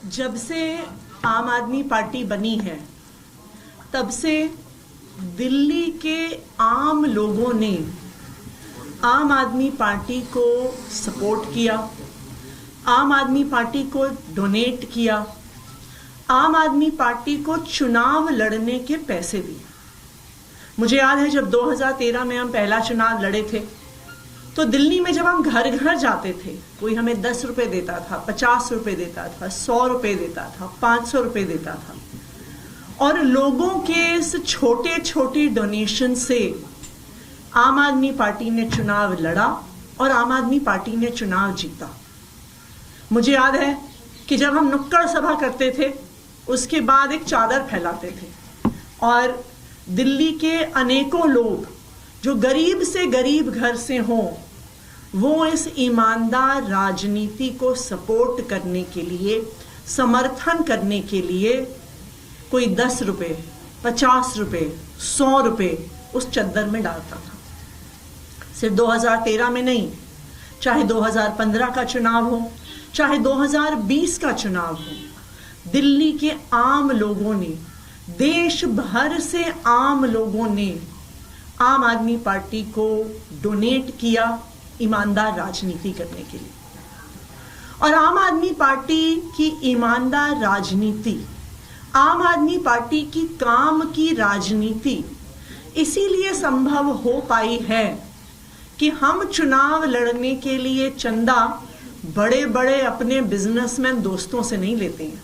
जब से आम आदमी पार्टी बनी है तब से दिल्ली के आम लोगों ने आम आदमी पार्टी को सपोर्ट किया, आम आदमी पार्टी को डोनेट किया, आम आदमी पार्टी को चुनाव लड़ने के पैसे दिए। मुझे याद है जब 2013 में हम पहला चुनाव लड़े थे तो दिल्ली में जब हम घर घर जाते थे, कोई हमें 10 रुपए देता था, 50 रुपए देता था, 100 रुपए देता था, 500 रुपए देता था, और लोगों के इस छोटे छोटे डोनेशन से आम आदमी पार्टी ने चुनाव लड़ा और आम आदमी पार्टी ने चुनाव जीता। मुझे याद है कि जब हम नुक्कड़ सभा करते थे उसके बाद एक चादर फैलाते थे और दिल्ली के अनेकों लोग जो गरीब से गरीब घर से हों वो इस ईमानदार राजनीति को सपोर्ट करने के लिए, समर्थन करने के लिए कोई 10 रुपए, 50 रुपए, 100 रुपए उस चद्दर में डालता था। सिर्फ 2013 में नहीं, चाहे 2015 का चुनाव हो, चाहे 2020 का चुनाव हो, दिल्ली के आम लोगों ने, देश भर से आम लोगों ने आम आदमी पार्टी को डोनेट किया ईमानदार राजनीति करने के लिए। और आम आदमी पार्टी की ईमानदार राजनीति, आम आदमी पार्टी की काम की राजनीति इसीलिए संभव हो पाई है कि हम चुनाव लड़ने के लिए चंदा बड़े बड़े अपने बिजनेसमैन दोस्तों से नहीं लेते हैं।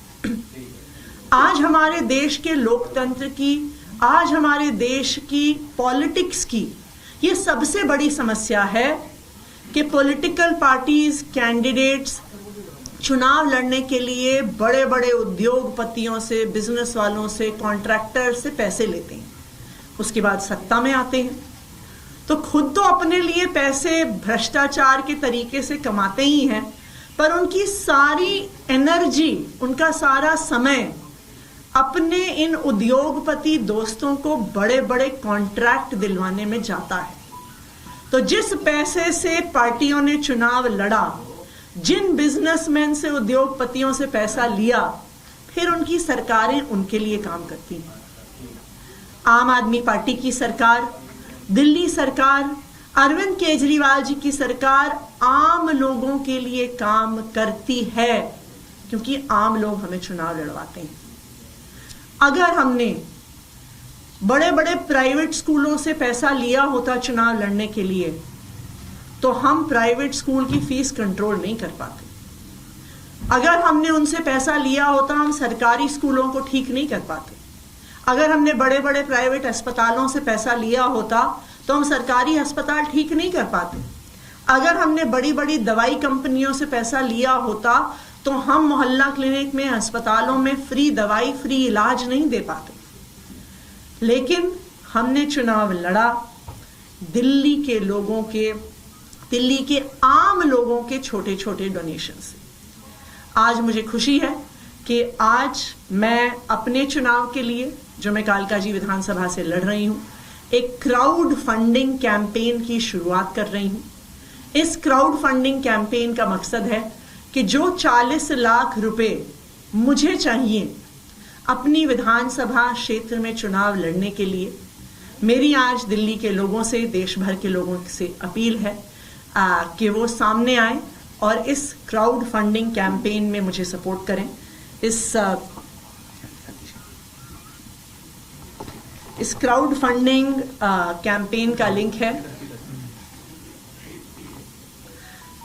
आज हमारे देश के लोकतंत्र की, आज हमारे देश की पॉलिटिक्स की ये सबसे बड़ी समस्या है कि पॉलिटिकल पार्टीज, कैंडिडेट्स चुनाव लड़ने के लिए बड़े बड़े उद्योगपतियों से, बिजनेस वालों से, कॉन्ट्रैक्टर से पैसे लेते हैं, उसके बाद सत्ता में आते हैं तो खुद तो अपने लिए पैसे भ्रष्टाचार के तरीके से कमाते ही हैं, पर उनकी सारी एनर्जी, उनका सारा समय अपने इन उद्योगपति दोस्तों को बड़े बड़े कॉन्ट्रैक्ट दिलवाने में जाता है। तो जिस पैसे से पार्टियों ने चुनाव लड़ा, जिन बिजनेसमैन से, उद्योगपतियों से पैसा लिया, फिर उनकी सरकारें उनके लिए काम करती हैं। आम आदमी पार्टी की सरकार, दिल्ली सरकार, अरविंद केजरीवाल जी की सरकार आम लोगों के लिए काम करती है क्योंकि आम लोग हमें चुनाव लड़वाते हैं। अगर हमने बड़े बड़े प्राइवेट स्कूलों से पैसा लिया होता चुनाव लड़ने के लिए तो हम प्राइवेट स्कूल की फीस कंट्रोल नहीं कर पाते। अगर हमने उनसे पैसा लिया होता हम सरकारी स्कूलों को ठीक नहीं कर पाते। अगर हमने बड़े बड़े प्राइवेट अस्पतालों से पैसा लिया होता तो हम सरकारी अस्पताल ठीक नहीं कर पाते। अगर हमने बड़ी बड़ी दवाई कंपनियों से पैसा लिया होता तो हम मोहल्ला क्लिनिक में, अस्पतालों में फ्री दवाई, फ्री इलाज नहीं दे पाते। लेकिन हमने चुनाव लड़ा दिल्ली के लोगों के, दिल्ली के आम लोगों के छोटे छोटे डोनेशन से। आज मुझे खुशी है कि आज मैं अपने चुनाव के लिए, जो मैं कालका जी विधानसभा से लड़ रही हूं, एक क्राउड फंडिंग कैंपेन की शुरुआत कर रही हूं। इस क्राउड फंडिंग कैंपेन का मकसद है कि जो 40 लाख रुपए मुझे चाहिए अपनी विधानसभा क्षेत्र में चुनाव लड़ने के लिए, मेरी आज दिल्ली के लोगों से, देश भर के लोगों से अपील है कि वो सामने आए और इस क्राउड फंडिंग कैंपेन में मुझे सपोर्ट करें। इस क्राउड फंडिंग कैंपेन का लिंक है,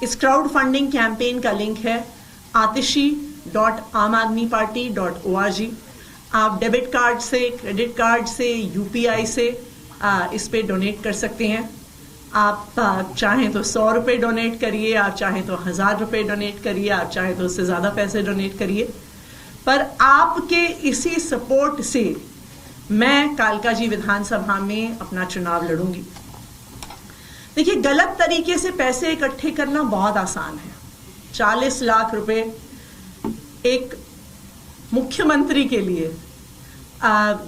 इस क्राउड फंडिंग कैंपेन का लिंक है atishi.amadmiparty.org। आप डेबिट कार्ड से, क्रेडिट कार्ड से, यूपीआई से इस पे डोनेट कर सकते हैं। आप चाहें तो 100 रुपये डोनेट करिए, आप चाहें तो 1000 रुपये डोनेट करिए, आप चाहें तो उससे ज़्यादा पैसे डोनेट करिए, पर आपके इसी सपोर्ट से मैं कालका जी विधानसभा में अपना चुनाव लड़ूंगी। देखिए, गलत तरीके से पैसे इकट्ठे करना बहुत आसान है। 40 लाख रुपए एक मुख्यमंत्री के लिए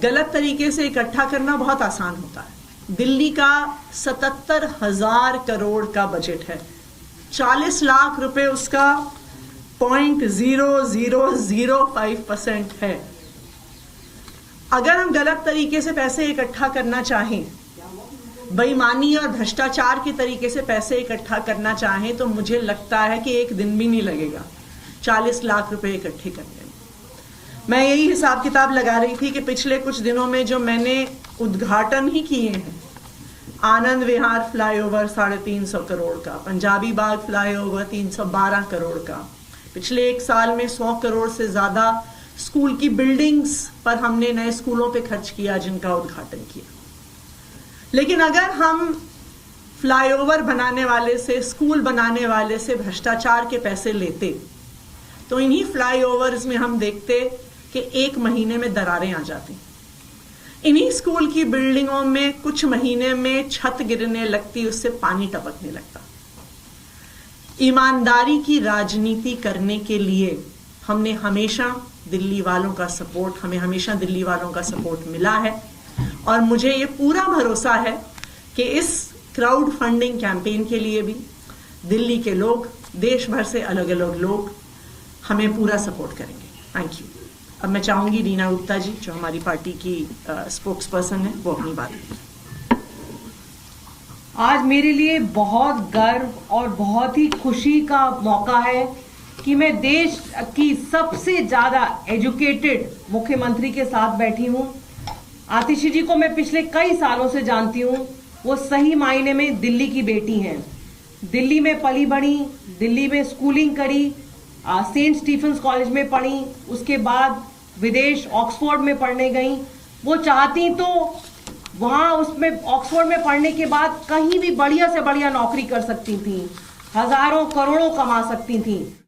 गलत तरीके से इकट्ठा करना बहुत आसान होता है। दिल्ली का 77,000 करोड़ का बजट है, 40 लाख रुपए उसका 0.0005% है। अगर हम गलत तरीके से पैसे इकट्ठा करना चाहें, बेईमानी और भ्रष्टाचार के तरीके से पैसे इकट्ठा करना चाहें, तो मुझे लगता है कि एक दिन भी नहीं लगेगा 40 लाख रुपए इकट्ठे करने में। मैं यही हिसाब किताब लगा रही थी कि पिछले कुछ दिनों में जो मैंने उद्घाटन ही किए हैं, आनंद विहार फ्लाईओवर 350 करोड़ का, पंजाबी बाग फ्लाईओवर 312 करोड़ का, पिछले एक साल में 100 करोड़ से ज्यादा स्कूल की बिल्डिंग्स पर हमने नए स्कूलों पे खर्च किया, जिनका उद्घाटन किया। लेकिन अगर हम फ्लाईओवर बनाने वाले से, स्कूल बनाने वाले से भ्रष्टाचार के पैसे लेते, तो इन्हीं फ्लाईओवर्स में हम देखते कि एक महीने में दरारें आ जाती, इन्हीं स्कूल की बिल्डिंगों में कुछ महीने में छत गिरने लगती, उससे पानी टपकने लगता। ईमानदारी की राजनीति करने के लिए हमने हमेशा दिल्ली वालों का सपोर्ट, हमें हमेशा दिल्ली वालों का सपोर्ट मिला है, और मुझे ये पूरा भरोसा है कि इस क्राउड फंडिंग कैंपेन के लिए भी दिल्ली के लोग, देश भर से अलग अलग लोग हमें पूरा सपोर्ट करेंगे। Thank you. अब मैं चाहूंगी रीना गुप्ता जी, जो हमारी पार्टी की स्पोक्स पर्सन है, वो अपनी बात करें। आज मेरे लिए बहुत गर्व और बहुत ही खुशी का मौका है कि मैं देश की सबसे ज्यादा एजुकेटेड मुख्यमंत्री के साथ बैठी हूं। आतिशी जी को मैं पिछले कई सालों से जानती हूं। वो सही मायने में दिल्ली की बेटी हैं। दिल्ली में पली बढ़ी, दिल्ली में स्कूलिंग करी, सेंट स्टीफेंस कॉलेज में पढ़ी, उसके बाद विदेश ऑक्सफोर्ड में पढ़ने गई। वो चाहती तो वहां उसमें ऑक्सफोर्ड में पढ़ने के बाद कहीं भी बढ़िया से बढ़िया नौकरी कर सकती थी, हजारों करोड़ों कमा सकती थी।